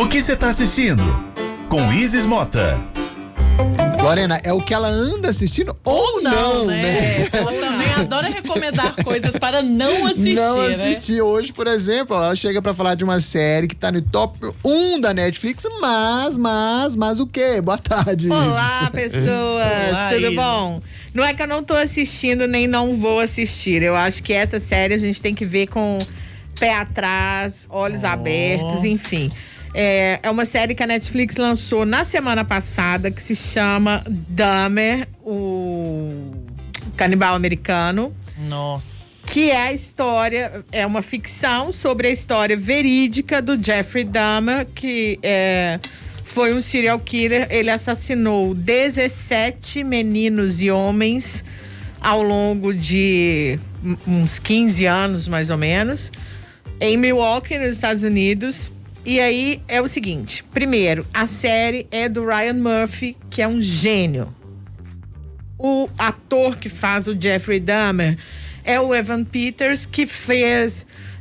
O que você tá assistindo? Com Isis Mota. Lorena, é o que ela anda assistindo ou não, né? Ela também adora recomendar coisas para não assistir, Não né? assistir. Hoje, por exemplo, ela chega pra falar de uma série que tá no top 1 da Netflix, mas o quê? Boa tarde, Olá, Isis. pessoas, Olá, tudo Isis. bom? Não é que eu não tô assistindo, nem não vou assistir. Eu acho que essa série a gente tem que ver com pé atrás, olhos abertos, enfim. É uma série que a Netflix lançou na semana passada, que se chama Dahmer, o canibal americano. Nossa. Que é a história, é uma ficção sobre a história verídica do Jeffrey Dahmer, que foi um serial killer. Ele assassinou 17 meninos e homens ao longo de uns 15 anos, mais ou menos, em Milwaukee, nos Estados Unidos. E aí é o seguinte: primeiro, a série é do Ryan Murphy, que é um gênio. O ator que faz o Jeffrey Dahmer é o Evan Peters, que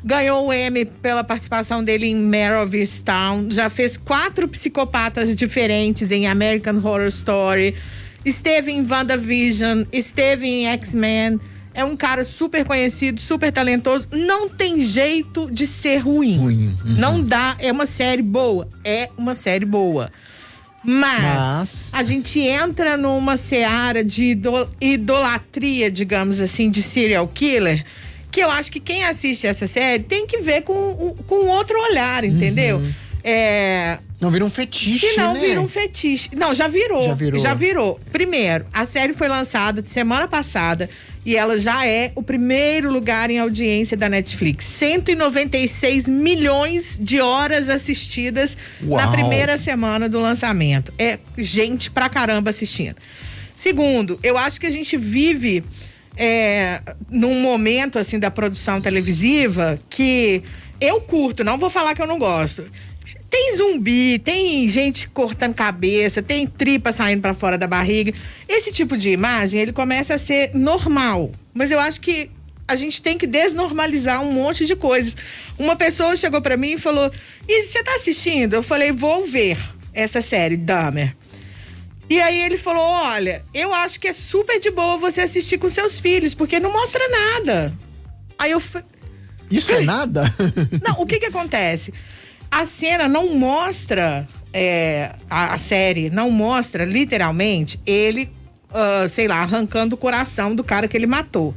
ganhou o Emmy pela participação dele em Mare of Easttown, já fez 4 psicopatas diferentes em American Horror Story, esteve em WandaVision, esteve em X-Men. É um cara super conhecido, super talentoso. Não tem jeito de ser ruim. Não dá. É uma série boa. Mas a gente entra numa seara de idolatria, digamos assim, de serial killer, que eu acho que quem assiste essa série tem que ver com outro olhar, entendeu? Não vira um fetiche, Se não né? vira um fetiche. Não, já virou. Primeiro, a série foi lançada semana passada e ela já é o primeiro lugar em audiência da Netflix. 196 milhões de horas assistidas na primeira semana do lançamento. É gente pra caramba assistindo. Segundo, eu acho que a gente vive num momento assim da produção televisiva que eu curto, não vou falar que eu não gosto. Tem zumbi, tem gente cortando cabeça, tem tripa saindo pra fora da barriga. Esse tipo de imagem, ele começa a ser normal. Mas eu acho que a gente tem que desnormalizar um monte de coisas. Uma pessoa chegou pra mim e falou: Isis, você tá assistindo? Eu falei: vou ver essa série, Dahmer. E aí ele falou: olha, eu acho que é super de boa você assistir com seus filhos, porque não mostra nada. Aí eu falei: isso é nada? Não, o que acontece? A cena não mostra, a série não mostra literalmente ele, sei lá, arrancando o coração do cara que ele matou.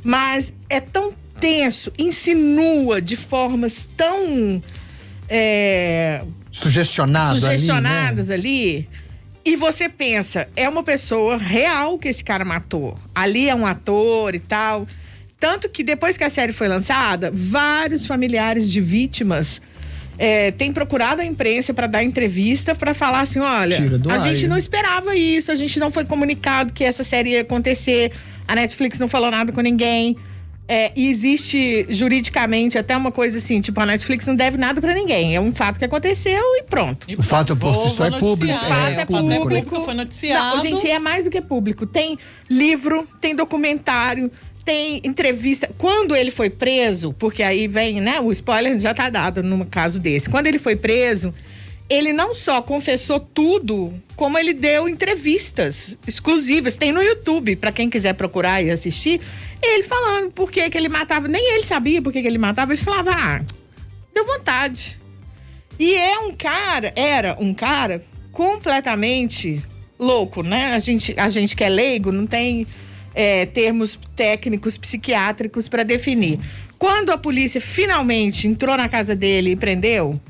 Mas é tão tenso, insinua de formas tão sugestionadas ali. E você pensa, é uma pessoa real que esse cara matou. Ali é um ator e tal. Tanto que depois que a série foi lançada, vários familiares de vítimas têm procurado a imprensa para dar entrevista, para falar assim: olha, a gente não esperava isso, a gente não foi comunicado que essa série ia acontecer, a Netflix não falou nada com ninguém. E existe juridicamente até uma coisa assim, tipo, a Netflix não deve nada pra ninguém. É um fato que aconteceu e pronto. O fato por si só é público. O fato é público. Foi noticiado. Não, gente, é mais do que público. Tem livro, tem documentário, tem entrevista. Quando ele foi preso, porque aí vem, né, o spoiler já tá dado num caso desse. Quando ele foi preso, ele não só confessou tudo, como ele deu entrevistas exclusivas. Tem no YouTube, pra quem quiser procurar e assistir. Ele falando por que ele matava. Nem ele sabia por que ele matava. Ele falava: deu vontade. E era um cara completamente louco, né? A gente que é leigo não tem termos técnicos psiquiátricos para definir. Sim. Quando a polícia finalmente entrou na casa dele e prendeu,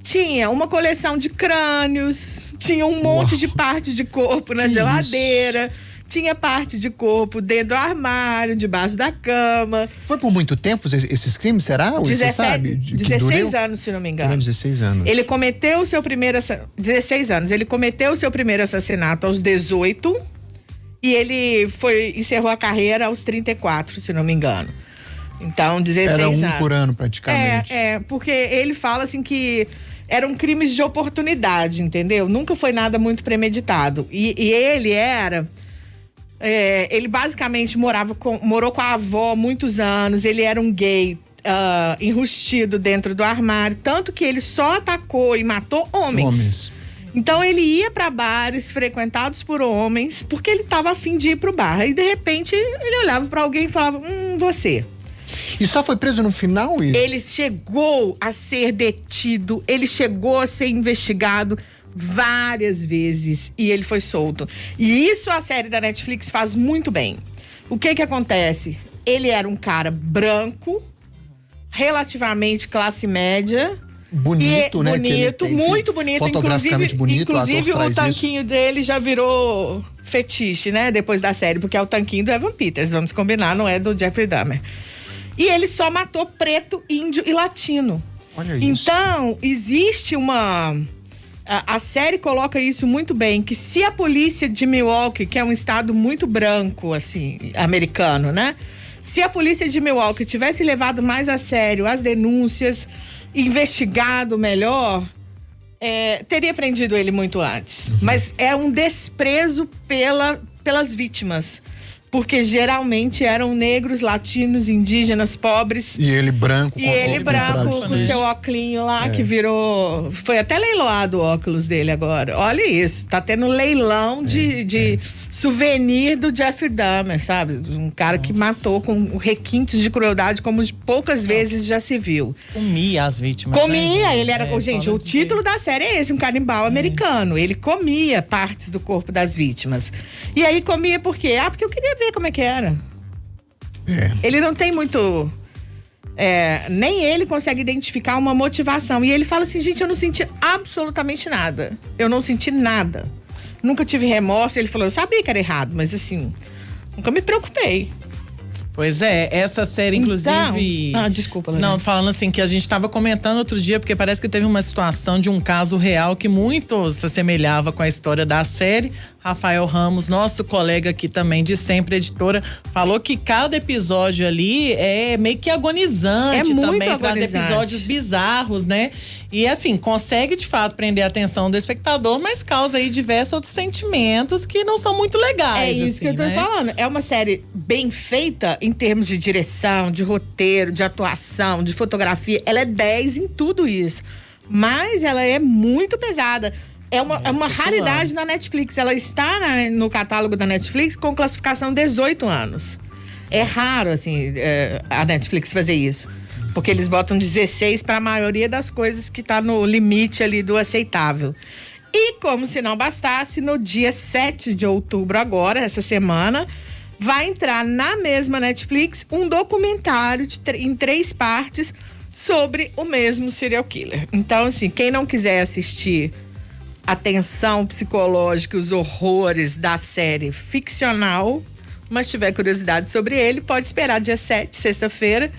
tinha uma coleção de crânios, tinha um monte de partes de corpo na geladeira. Tinha parte de corpo dentro do armário, debaixo da cama. Foi por muito tempo esses crimes, será? Você sabe? 16 anos, se não me engano. 16 anos. Ele cometeu o seu primeiro... 16 anos. Ele cometeu o seu primeiro assassinato aos 18 e ele encerrou a carreira aos 34, se não me engano. Então, 16 anos. Era um por ano, praticamente. Porque ele fala assim que eram crimes de oportunidade, entendeu? Nunca foi nada muito premeditado. E ele era... ele basicamente morou com a avó há muitos anos, ele era um gay enrustido dentro do armário, tanto que ele só atacou e matou homens. Então ele ia para bares frequentados por homens, porque ele estava a fim de ir pro bar. E de repente ele olhava para alguém e falava: você. E só foi preso no final, isso? Ele chegou a ser detido, ele chegou a ser investigado várias vezes e ele foi solto. E isso a série da Netflix faz muito bem. O que acontece? Ele era um cara branco, relativamente classe média. Bonito, né? Bonito, muito bonito. Fotograficamente bonito. Inclusive o tanquinho dele já virou fetiche, né? Depois da série, porque é o tanquinho do Evan Peters, vamos combinar, não é do Jeffrey Dahmer. E ele só matou preto, índio e latino. Olha isso. Então, existe uma... A série coloca isso muito bem, que se a polícia de Milwaukee, que é um estado muito branco, assim, americano, né? Se a polícia de Milwaukee tivesse levado mais a sério as denúncias, investigado melhor, teria prendido ele muito antes. Mas é um desprezo pelas vítimas. Porque geralmente eram negros, latinos, indígenas, pobres. E ele branco. Com o seu óculinho lá, que virou... Foi até leiloado o óculos dele agora. Olha isso, tá tendo leilão de souvenir do Jeffrey Dahmer, sabe? Um cara que matou com requintes de crueldade como poucas vezes já se viu. Comia as vítimas. Comia, ele era... gente, o título da série é esse, um canibal americano. Ele comia partes do corpo das vítimas. E aí comia por quê? Porque eu queria ver como é que era. Ele não tem muito... nem ele consegue identificar uma motivação. E ele fala assim, gente, eu não senti absolutamente nada. Eu não senti nada. Nunca tive remorso. Ele falou, eu sabia que era errado, mas assim, nunca me preocupei. Pois é, essa série, inclusive... Então, desculpa, Lorena. Não, falando assim, que a gente estava comentando outro dia, porque parece que teve uma situação de um caso real que muito se assemelhava com a história da série. Rafael Ramos, nosso colega aqui também de sempre, editora, falou que cada episódio ali é meio que agonizante também, traz episódios bizarros, né? E assim, consegue de fato prender a atenção do espectador, mas causa aí diversos outros sentimentos que não são muito legais. É isso assim, que eu tô falando. É uma série bem feita em termos de direção, de roteiro, de atuação, de fotografia. Ela é 10 em tudo isso. Mas ela é muito pesada. É uma raridade na Netflix. Ela está no catálogo da Netflix com classificação 18 anos. É raro, assim, a Netflix fazer isso. Porque eles botam 16 para a maioria das coisas que tá no limite ali do aceitável. E como se não bastasse, no dia 7 de outubro agora, essa semana, vai entrar na mesma Netflix um documentário em 3 partes sobre o mesmo serial killer. Então, assim, quem não quiser assistir a tensão psicológica, os horrores da série ficcional, mas tiver curiosidade sobre ele, pode esperar dia 7, sexta-feira,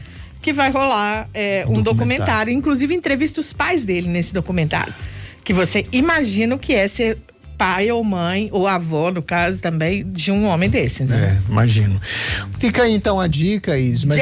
que vai rolar um documentário. Inclusive, entrevista os pais dele nesse documentário. Que você imagina o que é ser pai ou mãe, ou avó, no caso também, de um homem desse, né? Imagino. Fica aí então a dica, Is, mas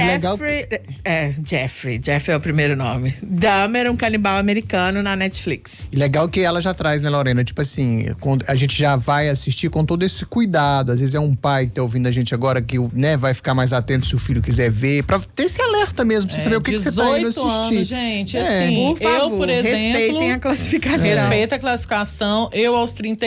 Jeffrey é o primeiro nome. Dahmer, um canibal americano na Netflix. E legal que ela já traz, né, Lorena? Tipo assim, a gente já vai assistir com todo esse cuidado. Às vezes é um pai que tá ouvindo a gente agora que, né, vai ficar mais atento se o filho quiser ver, pra ter esse alerta mesmo, pra você saber o que você tá indo assistir. Anos, gente, assim, por favor, eu, por exemplo, respeitem a classificação. Respeita a classificação. Eu, aos 34,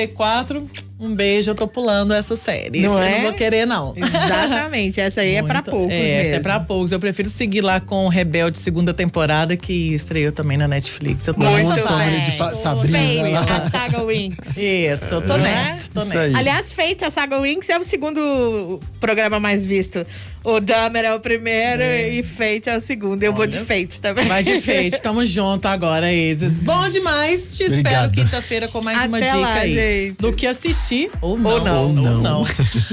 um beijo, eu tô pulando essa série. Não eu não vou querer, não. Exatamente, essa aí é pra poucos mesmo. Essa é pra poucos. Eu prefiro seguir lá com o Rebelde segunda temporada, que estreou também na Netflix. Eu tô muito sobre de Sabrina. A Saga Winx. Isso, eu tô nessa. Aliás, Fate, a Saga Winx é o segundo programa mais visto. O Dahmer é o primeiro e Fate é o segundo. Eu vou de Fate também. Vai de Fate, tamo junto agora, Isis. Bom demais, te espero quinta-feira com mais uma dica aí. Gente. Do que assistir ou não.